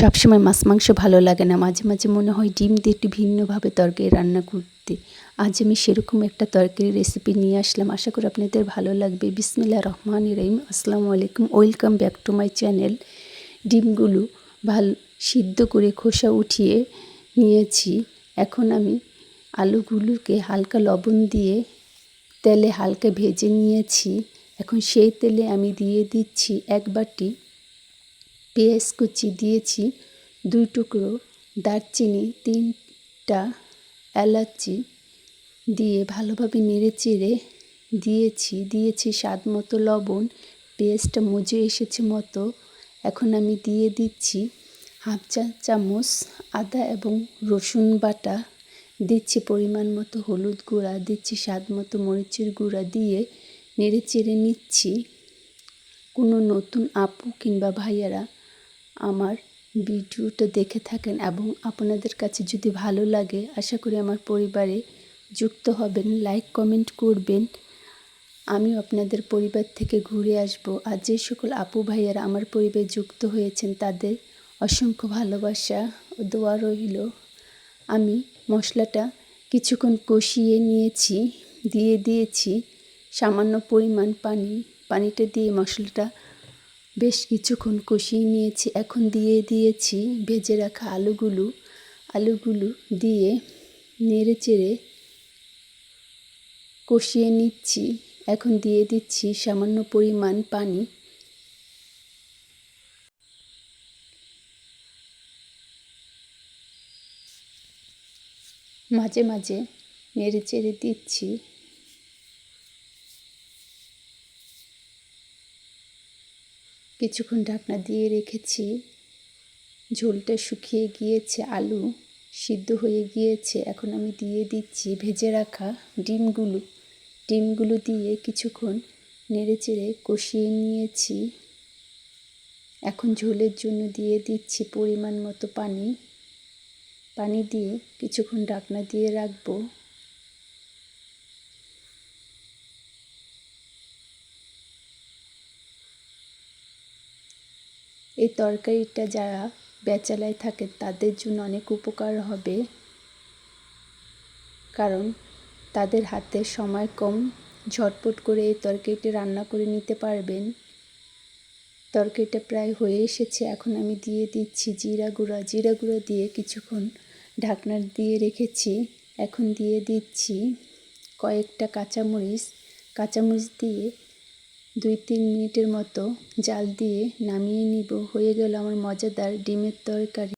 সবসময় মাছ মাংস ভালো লাগে না, মাঝে মাঝে মনে হয় ডিম দিয়ে একটু ভিন্নভাবে তরকারি রান্না করতে। আজ আমি সেরকম একটা তরকারি রেসিপি নিয়ে আসলাম, আশা করি আপনাদের ভালো লাগবে। বিসমিল্লাহির রহমানির রহিম। আসসালামু আলাইকুম, welcome back to my channel. ডিমগুলো সিদ্ধ করে খোসা উঠিয়ে নিয়েছি। এখন আমি আলুগুলোকে হালকা লবণ দিয়ে তেলে হালকা ভেজে নিয়েছি। এখন সেই তেলে আমি দিয়ে দিচ্ছি 1 বাটি পেঁয়াজ কুচি, দিয়েছি 2 টুকরো দারচিনি, 3টা এলাচি দিয়ে ভালোভাবে নেড়েচেড়ে দিয়েছি স্বাদ মতো লবণ। পেঁয়াজটা মজে এসেছে মতো। এখন আমি দিয়ে দিচ্ছি হাফ চা চামচ আদা এবং রসুন বাটা, দিচ্ছি পরিমাণ মতো হলুদ গুঁড়া, দিচ্ছি স্বাদ মতো মরিচের গুঁড়া দিয়ে নেড়েচেড়ে নিচ্ছি। কোনো নতুন আপু কিংবা ভাইয়ারা আমার ভিডিওটা দেখে থাকেন এবং আপনাদের কাছে যদি ভালো লাগে, আশা করি আমার পরিবারে যুক্ত হবেন, লাইক কমেন্ট করবেন। আমিও আপনাদের পরিবার থেকে ঘুরে আসব। আর যে সকল আপু ভাইয়ারা আমার পরিবারে যুক্ত হয়েছেন তাদের অসংখ্য ভালোবাসা ও দোয়া রইল। আমি মশলাটা কিছুক্ষণ কষিয়ে নিয়েছি, দিয়ে দিয়েছি সামান্য পরিমাণ পানিটা দিয়ে মশলাটা বেশ কিছুক্ষণ কষিয়ে নিয়েছি। এখন দিয়ে দিয়েছি ভেজে রাখা আলুগুলো দিয়ে নেড়েচেড়ে কষিয়ে নিচ্ছি। এখন দিয়ে দিচ্ছি সামান্য পরিমাণ পানি। মাঝে মাঝে নেড়েচেড়ে দিচ্ছি। কিছুক্ষণ ঢাকনা দিয়ে রেখেছি। ঝোলটা শুকিয়ে গিয়েছে, আলু সিদ্ধ হয়ে গিয়েছে। এখন আমি দিয়ে দিচ্ছি ভেজে রাখা ডিমগুলো দিয়ে কিছুক্ষণ নেড়েচেড়ে কষিয়ে নিয়েছি। এখন ঝোলের জন্য দিয়ে দিচ্ছি পরিমাণ মতো পানি দিয়ে কিছুক্ষণ ঢাকনা দিয়ে রাখবো। এই তরকারিটা যারা ব্যাচেলার থাকেন তাদের জন্য অনেক উপকার হবে, কারণ তাদের হাতে সময় কম, ঝটপট করে এই তরকারিটা রান্না করে নিতে পারবেন। তরকারিটা প্রায় হয়ে এসেছে। এখন আমি দিয়ে দিচ্ছি জিরা গুঁড়া দিয়ে কিছুক্ষণ ঢাকনা দিয়ে রেখেছি। এখন দিয়ে দিচ্ছি কয়েকটা কাঁচামরিচ দিয়ে 2-3 মিনিটের মতো জাল দিয়ে নামিয়ে নিব। হয়ে গেল আমার মজাদার ডিমের তরকারি।